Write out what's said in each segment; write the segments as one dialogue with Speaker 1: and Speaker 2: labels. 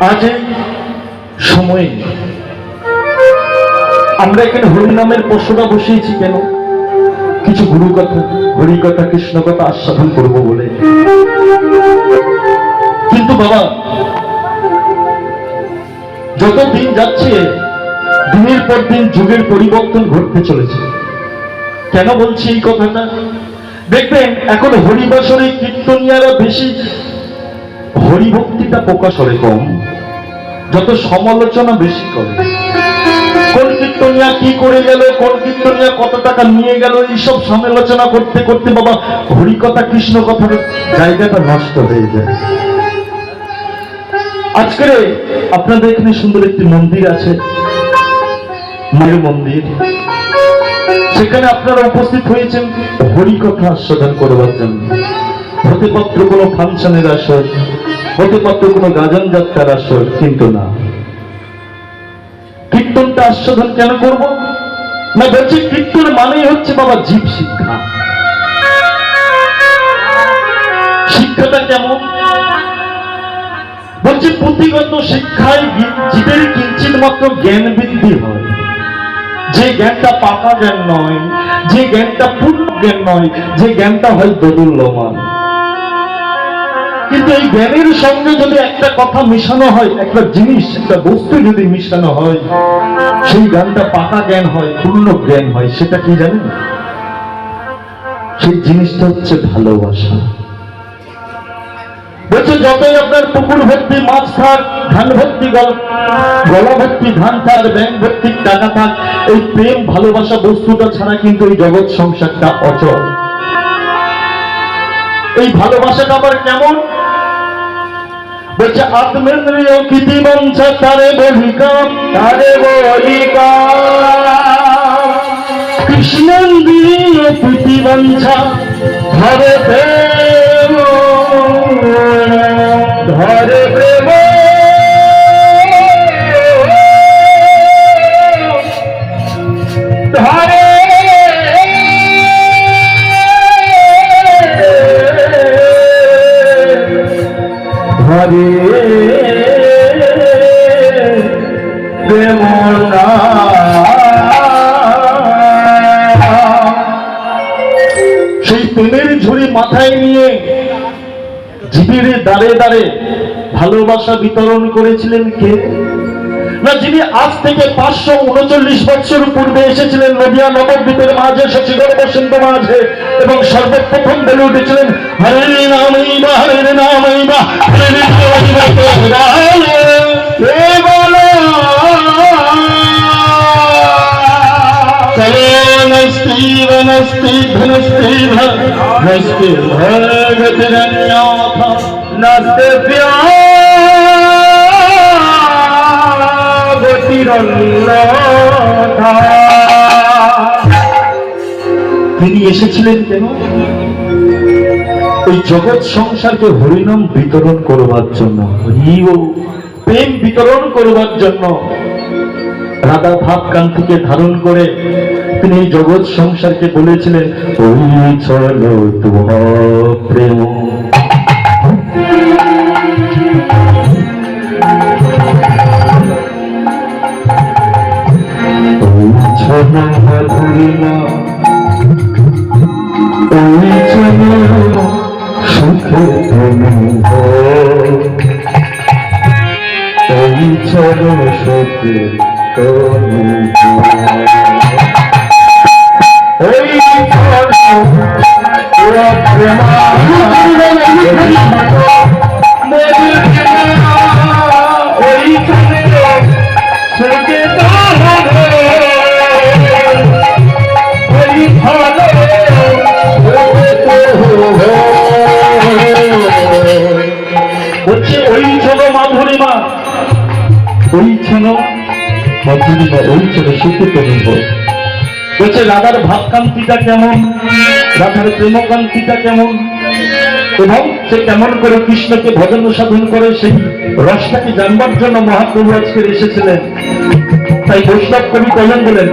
Speaker 1: আজ এই সময়ে আমরা এখানে হরিনামের পশুরা বসিয়েছি কেন? কিছু গুরু কথা, হরি কথা, কৃষ্ণ কথা আস্বাদন করব বলে। কিন্তু বাবা, যত দিন যাচ্ছে দিনের পর দিন যুগের পরিবর্তন ঘটতে চলেছে। কেন বলছি এই কথাটা? দেখবেন এখন হরিবাসরে কীর্তনিয়ারা বেশি, হরিভক্তিটা প্রকাশ করে কম, যত সমালোচনা বেশি করে। কোন কীর্তনিয়া কি করে গেল, কোন কীর্তনিয়া কত টাকা নিয়ে গেল, এইসব সমালোচনা করতে করতে বাবা হরি কথা কৃষ্ণ কথার জায়গাটা নষ্ট হয়ে যায়। আজকে আপনাদের এখানে সুন্দর একটি মন্দির আছে, মায়ের মন্দির। সেখানে আপনারা উপস্থিত হয়েছেন হরি কথা আস্বাদন করবার জন্য। হতে পারত কোনো ফাংশনের আসর, হতে পারত কোনো গাজন যাত্রার আসর, কিন্তু না। কীর্তনটা আস্বাদন কেন করব না? বলছে কীর্তন মানেই হচ্ছে বাবা জীব শিক্ষা। শিক্ষাটা কেমন? বলছে পুঁথিগত শিক্ষায় জীবের কিঞ্চিত মাত্র জ্ঞান বৃদ্ধি হয়। যে জ্ঞানটা পাকা জ্ঞান নয়, যে জ্ঞানটা পূর্ণ জ্ঞান নয়, যে জ্ঞানটা হয় দোদুল্যমান। কিন্তু এই জ্ঞানের সঙ্গে যদি একটা কথা মিশানো হয়, একটা জিনিস, একটা বস্তু যদি মিশানো হয়, সেই জ্ঞানটা পাকা জ্ঞান হয়, পূর্ণ জ্ঞান হয়। সেটা কি জানেন? সেই জিনিসটা হচ্ছে ভালোবাসা। বলছে যতই আপনার পুকুর ভর্তি মাছ থাক, ধান ভর্তি গলা ভর্তি ধান থাক, ব্যাংক ভর্তি টাকা থাক, এই প্রেম ভালোবাসা বস্তুটা ছাড়া কিন্তু এই জগৎ সংসারটা অচল। এই ভালোবাসাটা আবার কেমন? বলছে আত্মেন্দ্রিয় কৃতি বঞ্চা তারে বলিকাম, তারে বলিকাম, কৃষ্ণেন্দ্রিয় কৃতি বঞ্চা ধরে প্রেম, ধরে প্রেম, ধরে ধরে প্রেম না। সেই প্রেমের ঝুড়ি মাথায় নিয়ে জীবের দ্বারে দ্বারে ভালোবাসা বিতরণ করেছিলেন কে? না, যিনি আজ থেকে 539 বছর পূর্বে এসেছিলেন নদিয়া নবদ্বীপের মাঝে, শশীগড় বসন্ত মাঝে, এবং সর্বপ্রথম বলে উঠেছিলেন হরে নামইবা, হরে নামইবা, হরে নামইবা তোরা হে বলো নস্তি বনস্তি ধনস্তি ধনস্তি ভগতরণ্যথ নস্তে তিনি এসেছিলেন কেন? ওই জগৎ সংসারকে হরিনাম বিতরণ করবার জন্য, প্রেম বিতরণ করবার জন্য। রাধা ভাব কান্তিকে ধারণ করে তিনি এই জগৎ সংসারকে বলেছিলেন ওই চলো তোমার প্রেম। সুখে চলো সুখে হচ্ছে ওই ছোট মাধুরীমা, ওই ছোট মাধুরীমা, ওই ছোট সুখে তুমি হোক। বলছে রাধার ভাবকান্তিটা কেমন, রাধার প্রেমকান্তিটা কেমন, এবং সে কেমন করে কৃষ্ণকে ভজন সাধন করে, সেই রসটাকে জানবার জন্য মহাপ্রভু আজকে এসেছিলেন। তাই বৈষ্ণব কবি কজন বলেন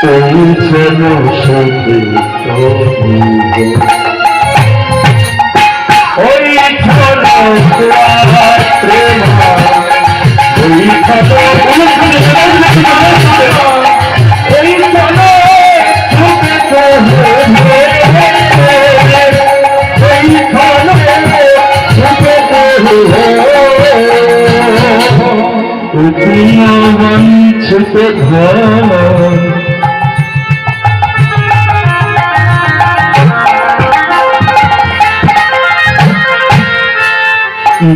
Speaker 1: ওই যেন সুখে ওই ছুটে ঘর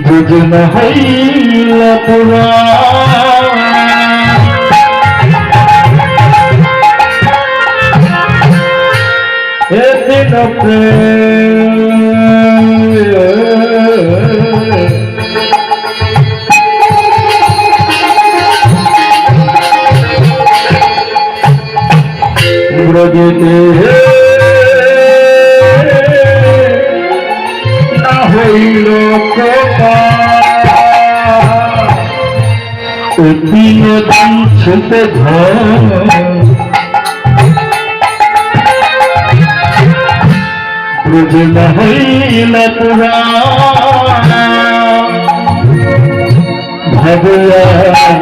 Speaker 1: দুজন হইল পুরা এদিন ব্রজেতে না হইল দিন ছুটে ঘর ব্রজ না হইল পুরা ভগবান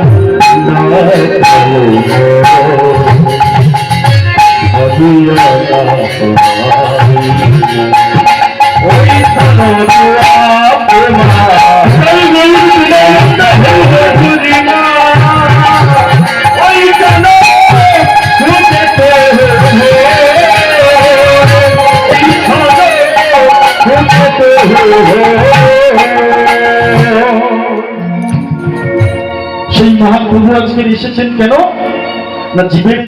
Speaker 1: ওই সেই মহাপ্রভু আজকে এসেছেন কেন না জীবের